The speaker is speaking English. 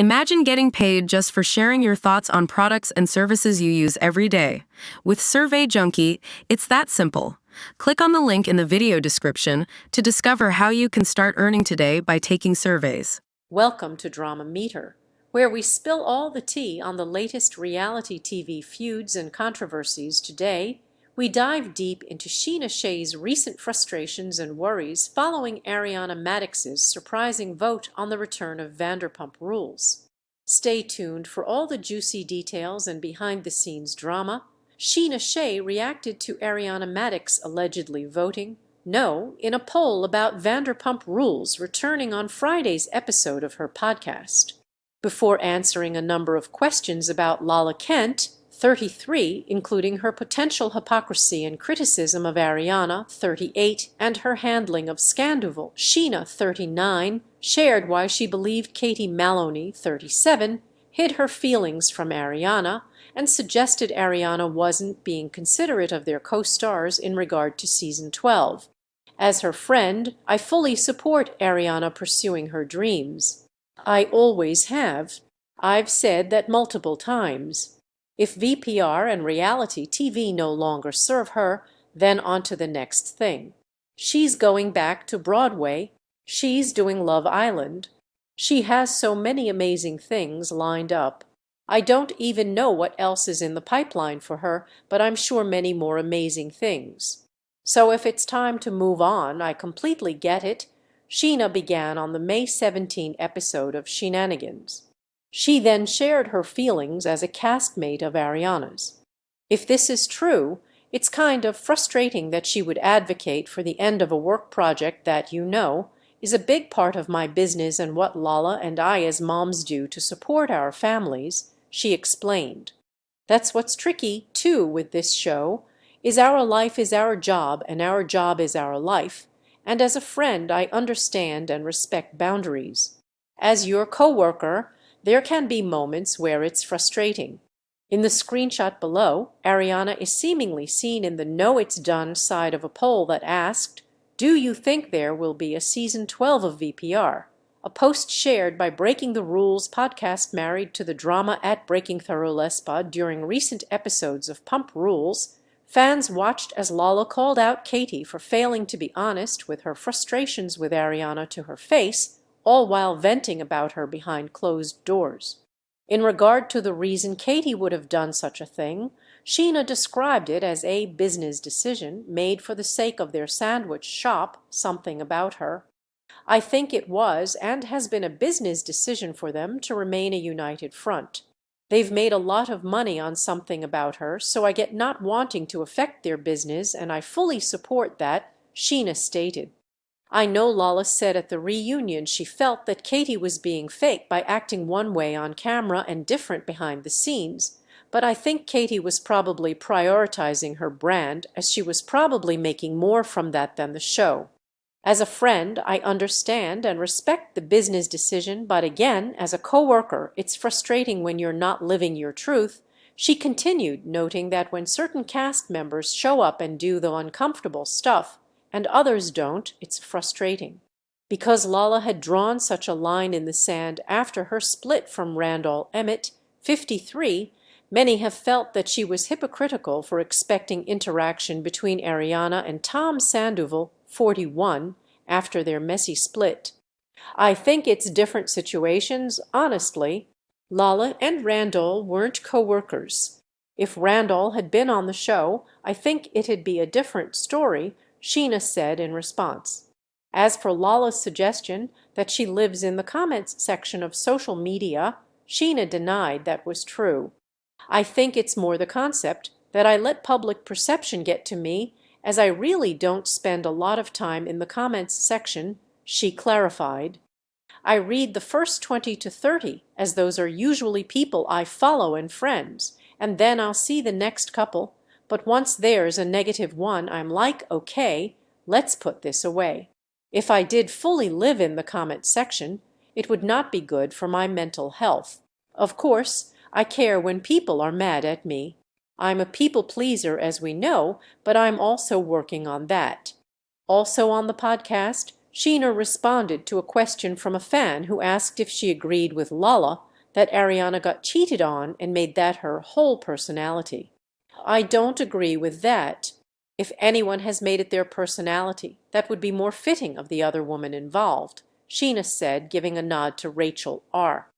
Imagine getting paid just for sharing your thoughts on products and services you use every day. With Survey Junkie, it's that simple. Click on the link in the video description to discover how you can start earning today by taking surveys. Welcome to Drama Meter, where we spill all the tea on the latest reality TV feuds and controversies. Today, we dive deep into Scheana Shay's recent frustrations and worries following Ariana Madix's surprising vote on the return of Vanderpump Rules. Stay tuned for all the juicy details and behind-the-scenes drama. Scheana Shay reacted to Ariana Madix allegedly voting no in a poll about Vanderpump Rules returning on Friday's episode of her podcast. Before answering a number of questions about Lala Kent, 33, including her potential hypocrisy and criticism of Ariana, 38, and her handling of scandal, Scheana, 39, shared why she believed Katie Maloney, 37, hid her feelings from Ariana, and suggested Ariana wasn't being considerate of their co-stars in regard to season 12. As her friend, I fully support Ariana pursuing her dreams. I always have. I've said that multiple times. If VPR and reality TV no longer serve her, then on to the next thing. She's going back to Broadway. She's doing Love Island. She has so many amazing things lined up. I don't even know what else is in the pipeline for her, but I'm sure many more amazing things. So if it's time to move on, I completely get it. Scheana began on the May 17 episode of Shenanigans. She then shared her feelings as a castmate of Ariana's. If this is true, it's kind of frustrating that she would advocate for the end of a work project that, is a big part of my business and what Lala and I as moms do to support our families, she explained. That's what's tricky, too, with this show, is our life is our job and our job is our life, and as a friend I understand and respect boundaries. As your coworker, there can be moments where it's frustrating. In the screenshot below, Ariana is seemingly seen in the "No, it's done" side of a poll that asked, "Do you think there will be a season 12 of VPR?" A post shared by Breaking the Rules podcast married to the drama at Breaking Through Lespa during recent episodes of Pump Rules. Fans watched as Lala called out Katie for failing to be honest with her frustrations with Ariana to her face, all while venting about her behind closed doors. In regard to the reason Katie would have done such a thing, Scheana described it as a business decision made for the sake of their sandwich shop, something about her. I think it was and has been a business decision for them to remain a united front. They've made a lot of money on something about her, so I get not wanting to affect their business, and I fully support that, Scheana stated. I know Lala said at the reunion she felt that Katie was being fake by acting one way on camera and different behind the scenes, but I think Katie was probably prioritizing her brand, as she was probably making more from that than the show. As a friend, I understand and respect the business decision, but again, as a coworker, it's frustrating when you're not living your truth, she continued, noting that when certain cast members show up and do the uncomfortable stuff, and others don't, it's frustrating. Because Lala had drawn such a line in the sand after her split from Randall Emmett, 53, many have felt that she was hypocritical for expecting interaction between Ariana and Tom Sandoval, 41, after their messy split. I think it's different situations, honestly. Lala and Randall weren't co-workers. If Randall had been on the show, I think it'd be a different story, Scheana said in response. As for Lala's suggestion that she lives in the comments section of social media, Scheana denied that was true. I think it's more the concept that I let public perception get to me, as I really don't spend a lot of time in the comments section, she clarified. I read the first 20 to 30, as those are usually people I follow and friends, and then I'll see the next couple. But once there's a -1, I'm like, okay, let's put this away. If I did fully live in the comment section, it would not be good for my mental health. Of course, I care when people are mad at me. I'm a people pleaser, as we know, but I'm also working on that. Also on the podcast, Scheana responded to a question from a fan who asked if she agreed with Lala that Ariana got cheated on and made that her whole personality. I don't agree with that. If anyone has made it their personality, that would be more fitting of the other woman involved, Scheana said, giving a nod to Rachel R.